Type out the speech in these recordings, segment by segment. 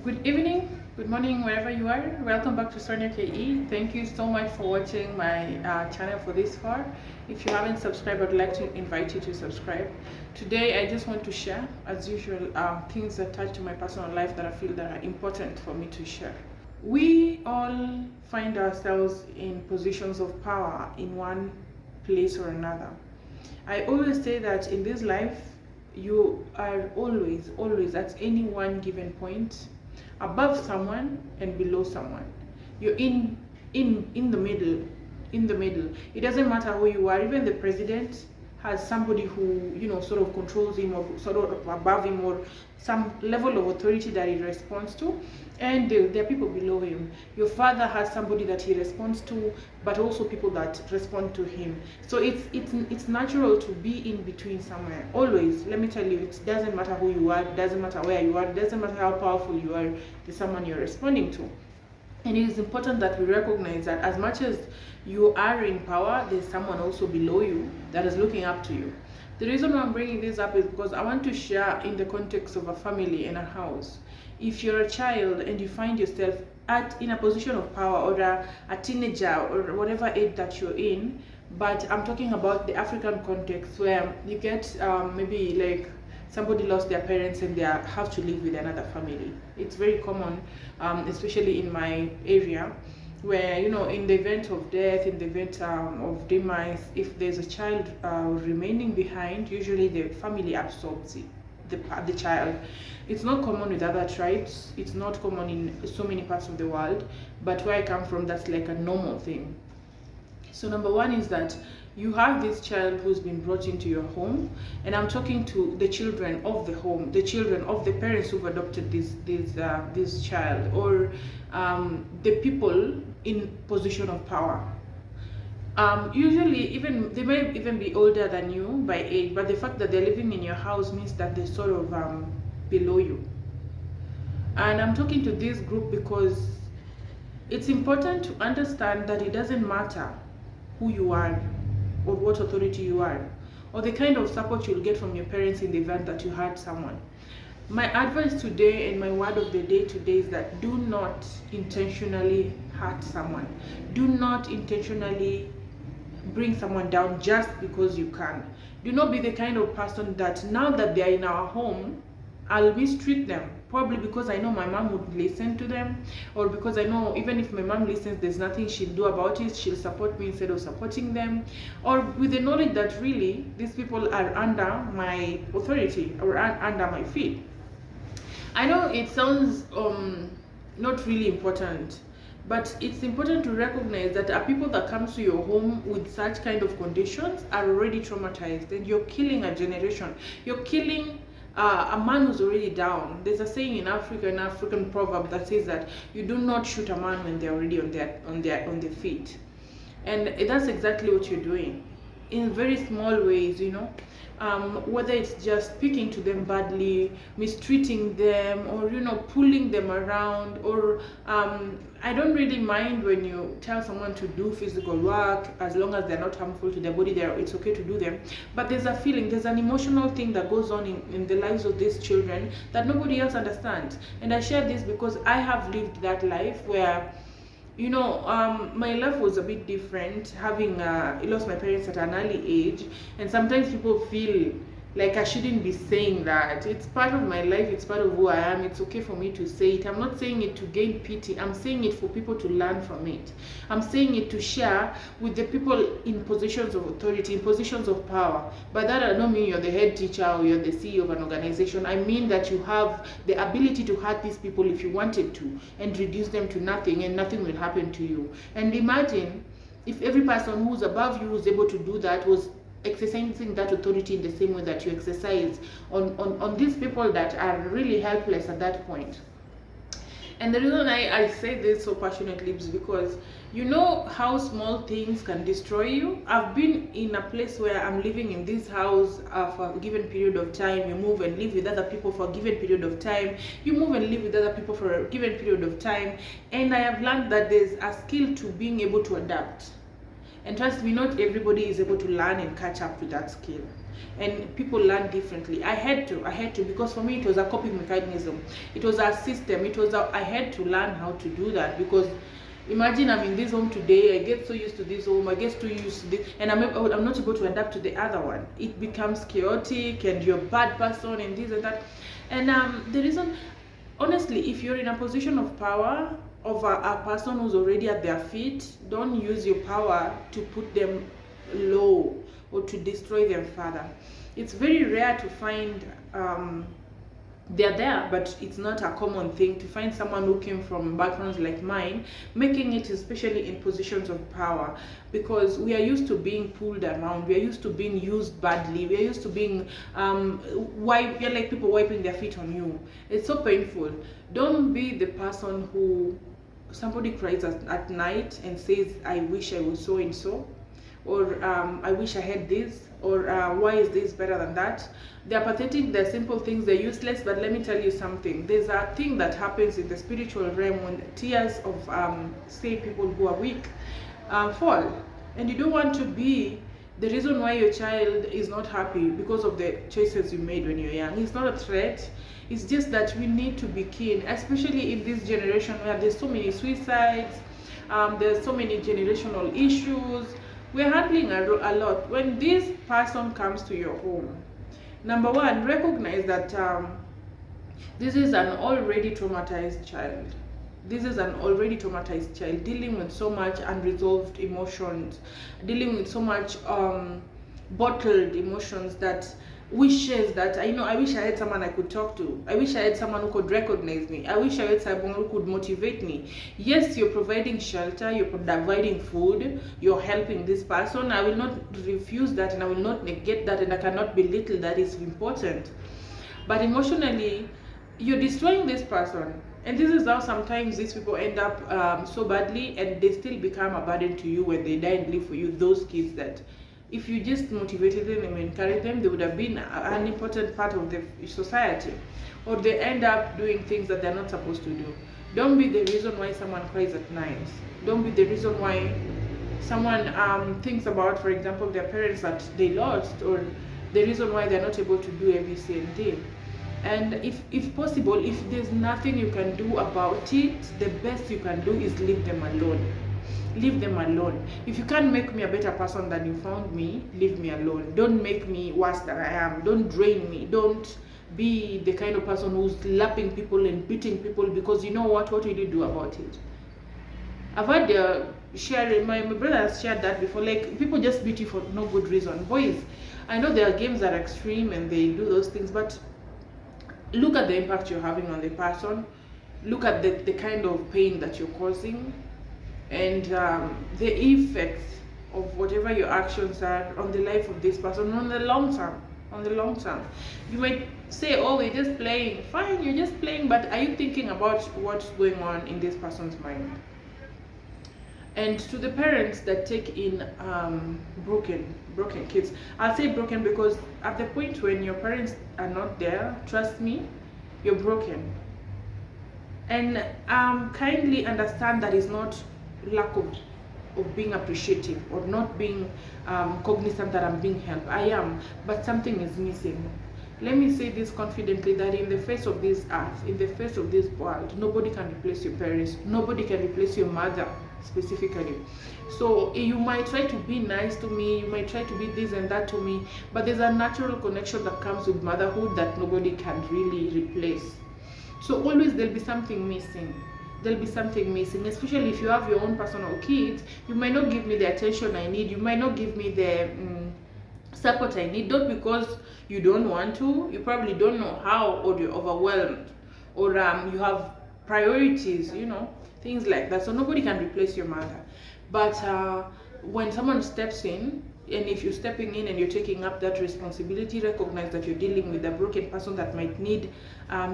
Good evening, good morning, wherever you are. Welcome back to Sonia KE. Thank you so much for watching my channel for this far. If you haven't subscribed, I'd like to invite you to subscribe. Today, I just want to share, as usual, things that touch to my personal life that I feel that are important for me to share. We all find ourselves in positions of power in one place or another. I always say that in this life, you are always at any one given point above someone and below someone. You're in the middle. It doesn't matter who you are. Even the president has somebody who sort of controls him, or sort of above him, or some level of authority that he responds to, and there are people below him. Your father has somebody that he responds to, but also people that respond to him. So it's natural to be in between somewhere. Always, let me tell you, it doesn't matter who you are, it doesn't matter where you are, it doesn't matter how powerful you are, there's someone you're responding to. And it is important that we recognize that as much as you are in power, there's someone also below you that is looking up to you. The reason why I'm bringing this up is because I want to share in the context of a family and a house. If you're a child and you find yourself in a position of power, or a teenager, or whatever age that you're in, but I'm talking about the African context where you get maybe like somebody lost their parents and they have to live with another family. It's very common, especially in my area, where in the event of death, in the event of demise, if there's a child remaining behind, usually the family absorbs it, the child. It's not common with other tribes, it's not common in so many parts of the world, but where I come from, that's like a normal thing. So number one is that you have this child who's been brought into your home, and I'm talking to the children of the home, the children of the parents who've adopted this child, or the people in position of power. Usually, even they may even be older than you by age, but the fact that they're living in your house means that they're sort of below you. And I'm talking to this group because it's important to understand that it doesn't matter who you are, or what authority you are, or the kind of support you'll get from your parents in the event that you hurt someone. My advice today and my word of the day today is that do not intentionally hurt someone. Do not intentionally bring someone down just because you can. Do not be the kind of person that now that they are in our home, I'll mistreat them, probably because I know my mom would listen to them, or because I know even if my mom listens, there's nothing she'll do about it. She'll support me instead of supporting them, or with the knowledge that really these people are under my authority or under my feet. I know it sounds not really important, but it's important to recognize that people that come to your home with such kind of conditions are already traumatized, and you're killing a generation. You're killing a man who's already down. There's a saying in Africa, an African proverb that says that you do not shoot a man when they're already on their feet, and that's exactly what you're doing in very small ways. Whether it's just speaking to them badly, mistreating them, or pulling them around, or I don't really mind when you tell someone to do physical work as long as they're not harmful to their body. It's okay to do them, but there's a feeling, there's an emotional thing that goes on in the lives of these children that nobody else understands. And I share this because I have lived that life where my life was a bit different, having lost my parents at an early age, and sometimes people feel like I shouldn't be saying that. It's part of my life, it's part of who I am. It's okay for me to say it. I'm not saying it to gain pity, I'm saying it for people to learn from it. I'm saying it to share with the people in positions of authority, in positions of power. By that I don't mean you're the head teacher or you're the CEO of an organization. I mean that you have the ability to hurt these people if you wanted to, and reduce them to nothing, and nothing will happen to you. And imagine if every person who's above you who's able to do that was exercising that authority in the same way that you exercise on these people that are really helpless at that point. And the reason I say this so passionately is because how small things can destroy you. I've been in a place where I'm living in this house for a given period of time. You move and live with other people for a given period of time. You move and live with other people for a given period of time. And I have learned that there's a skill to being able to adapt. And trust me, not everybody is able to learn and catch up to that skill. and people learn differently. I had to, because for me it was a coping mechanism, it was a system, I had to learn how to do that, because imagine I'm in this home today, I get so used to this home, I get so used to this, and I'm not able to adapt to the other one. It becomes chaotic, and you're a bad person and this and that. And the reason, honestly, if you're in a position of power over a person who's already at their feet, don't use your power to put them low or to destroy them further. It's very rare to find they're there, but it's not a common thing to find someone who came from backgrounds like mine making it, especially in positions of power, because we are used to being pulled around, we are used to being used badly, we are used to being you're like people wiping their feet on you. It's so painful. Don't be the person who somebody cries at night and says, I wish I was so and so, or I wish I had this, or why is this better than that. They're pathetic, they're simple things, they're useless. But let me tell you something, there's a thing that happens in the spiritual realm when tears of say people who are weak fall, and you don't want to be the reason why your child is not happy because of the choices you made when you're young. It's not a threat, it's just that we need to be keen, especially in this generation where there's so many suicides, there's so many generational issues. We're handling a lot. When this person comes to your home, number one, recognize that this is an already traumatized child. This is an already traumatized child dealing with so much unresolved emotions, dealing with so much bottled emotions, that wishes that I wish I had someone I could talk to. I wish I had someone who could recognize me. I wish I had someone who could motivate me. Yes, you're providing shelter, you're providing food, you're helping this person. I will not refuse that, and I will not negate that, and I cannot belittle that. Is important. But emotionally, you're destroying this person. And this is how sometimes these people end up so badly, and they still become a burden to you when they die and live for you. Those kids that, if you just motivated them and encouraged them, they would have been an important part of the society. Or they end up doing things that they're not supposed to do. Don't be the reason why someone cries at night. Don't be the reason why someone thinks about, for example, their parents that they lost, or the reason why they're not able to do ABC and D. And if possible, if there's nothing you can do about it, the best you can do is leave them alone. Leave them alone. If you can't make me a better person than you found me, leave me alone. Don't make me worse than I am. Don't drain me. Don't be the kind of person who's slapping people and beating people, because you know what will you do about it? I've had sharing, my brother has shared that before, like people just beat you for no good reason. Boys, I know there are games that are extreme and they do those things, but look at the impact you're having on the person. Look at the kind of pain that you're causing, and the effects of whatever your actions are on the life of this person on the long term. You might say, oh, we're just playing. Fine, you're just playing, but are you thinking about what's going on in this person's mind? And to the parents that take in broken kids, I'll say broken because at the point when your parents are not there, trust me, you're broken. And kindly understand that is not lack of being appreciative or not being cognizant that I'm being helped. I am, but something is missing. Let me say this confidently, that in the face of this earth, in the face of this world, nobody can replace your parents. Nobody can replace your mother specifically. So you might try to be nice to me, you might try to be this and that to me, but there's a natural connection that comes with motherhood that nobody can really replace. So always there'll be something missing. There'll be something missing, especially if you have your own personal kids. You might not give me the attention I need. You might not give me the support I need, not because you don't want to. You probably don't know how, or you're overwhelmed, or you have priorities, things like that. So nobody can replace your mother. But when someone steps in, and if you're stepping in and you're taking up that responsibility, recognize that you're dealing with a broken person that might need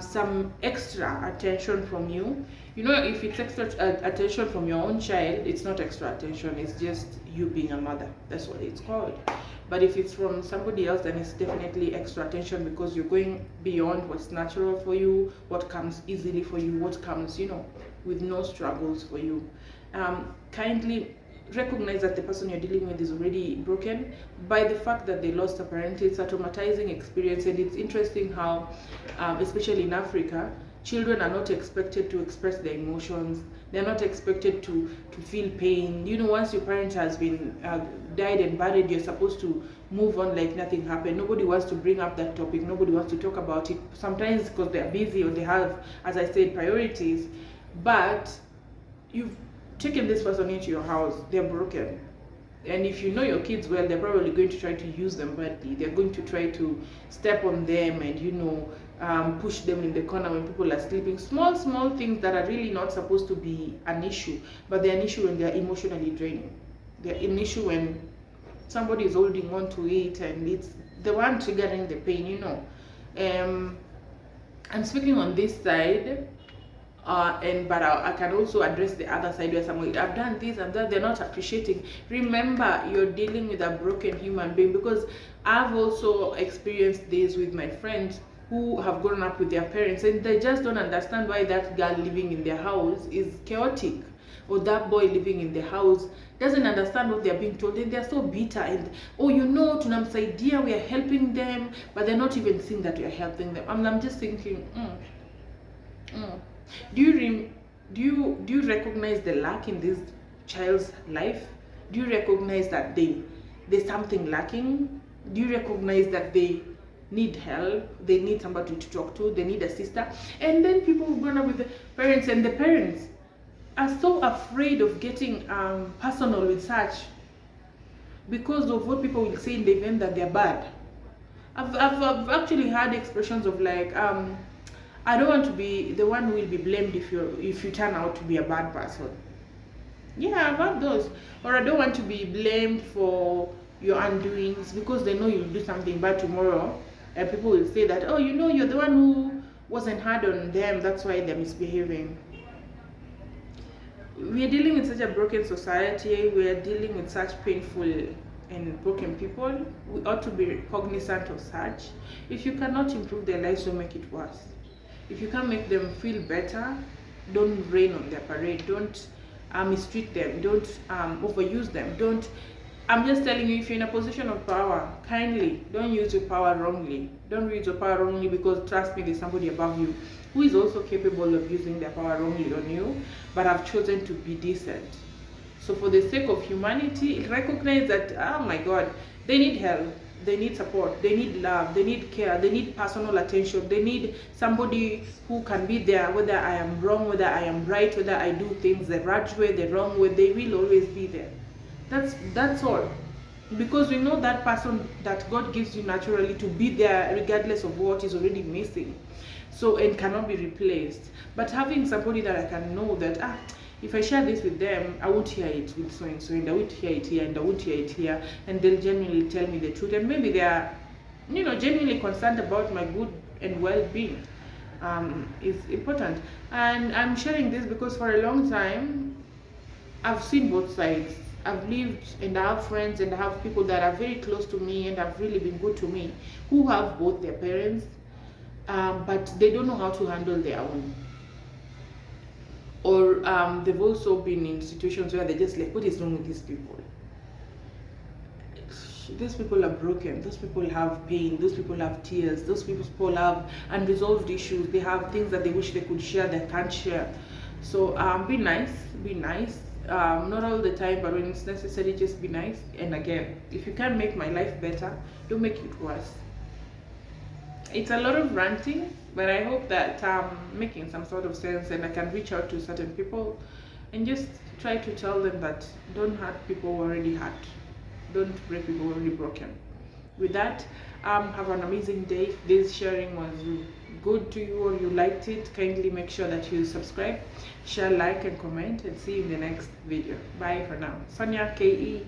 some extra attention from you. If it's extra attention from your own child, it's not extra attention, it's just you being a mother. That's what it's called. But if it's from somebody else, then it's definitely extra attention, because you're going beyond what's natural for you, what comes easily for you, what comes, with no struggles for you. Kindly recognize that the person you're dealing with is already broken by the fact that they lost a parent. It's a traumatizing experience, and it's interesting how, especially in Africa, children are not expected to express their emotions. They're not expected to feel pain. You know, once your parent has been died and buried, you're supposed to move on like nothing happened. Nobody wants to bring up that topic. Nobody wants to talk about it. Sometimes because they're busy or they have, as I said, priorities. But you've taken this person into your house, they're broken. And if you know your kids well, they're probably going to try to use them badly. They're going to try to step on them and, you know, push them in the corner when people are sleeping. Small things that are really not supposed to be an issue, but they're an issue when they're emotionally draining. They're an issue when somebody is holding on to it and it's the one triggering the pain, you know. I'm speaking on this side. But I can also address the other side where someone, I've done this and that, they're not appreciating. Remember, you're dealing with a broken human being, because I've also experienced this with my friends who have grown up with their parents, and they just don't understand why that girl living in their house is chaotic, or that boy living in the house doesn't understand what they're being told, and they're so bitter. And oh, you know, tunamsaidia, we are helping them, but they're not even seeing that we are helping them. I'm just thinking, do you recognize the lack in this child's life? Do you recognize that there's something lacking? Do you recognize that they need help? They need somebody to talk to. They need a sister. And then people who grow up with the parents, and the parents are so afraid of getting personal with such, because of what people will say in the event that they're bad. I've actually had expressions of like, I don't want to be the one who will be blamed if you turn out to be a bad person. Yeah, I've had those. Or I don't want to be blamed for your undoings, because they know you'll do something bad tomorrow, and people will say that, oh, you know, you're the one who wasn't hard on them, that's why they're misbehaving. We are dealing with such a broken society. We are dealing with such painful and broken people. We ought to be cognizant of such. If you cannot improve their lives, don't make it worse. If you can't make them feel better, don't rain on their parade. Don't mistreat them. Don't overuse them. I'm just telling you, if you're in a position of power, kindly don't use your power wrongly. Don't use your power wrongly, because trust me, there's somebody above you who is also capable of using their power wrongly on you, but have chosen to be decent. So for the sake of humanity, recognize that, oh my God, they need help. They need support, they need love, they need care, they need personal attention, they need somebody who can be there, whether I am wrong, whether I am right, whether I do things the right way, the wrong way, they will always be there. That's all. Because we know that person that God gives you naturally to be there regardless of what is already missing. So, and cannot be replaced. But having somebody that I can know that, if I share this with them, I won't hear it with so and so, and I won't hear it here, and I won't hear it here, and they'll genuinely tell me the truth, and maybe they are, you know, genuinely concerned about my good and well-being. Is important. And I'm sharing this because for a long time, I've seen both sides. I've lived, and I have friends, and I have people that are very close to me and have really been good to me, who have both their parents, but they don't know how to handle their own. Or they've also been in situations where they're just like, what is wrong with these people? These people are broken. Those people have pain. Those people have tears. Those people have unresolved issues. They have things that they wish they could share that can't share. So be nice. Be nice. Not all the time, but when it's necessary, just be nice. And again, if you can't make my life better, don't make it worse. It's a lot of ranting, but I hope that I'm making some sort of sense, and I can reach out to certain people and just try to tell them that don't hurt people who are already hurt. Don't break people who are already broken. With that, have an amazing day. If this sharing was good to you or you liked it, kindly make sure that you subscribe, share, like, and comment, and see you in the next video. Bye for now. Sonia KE.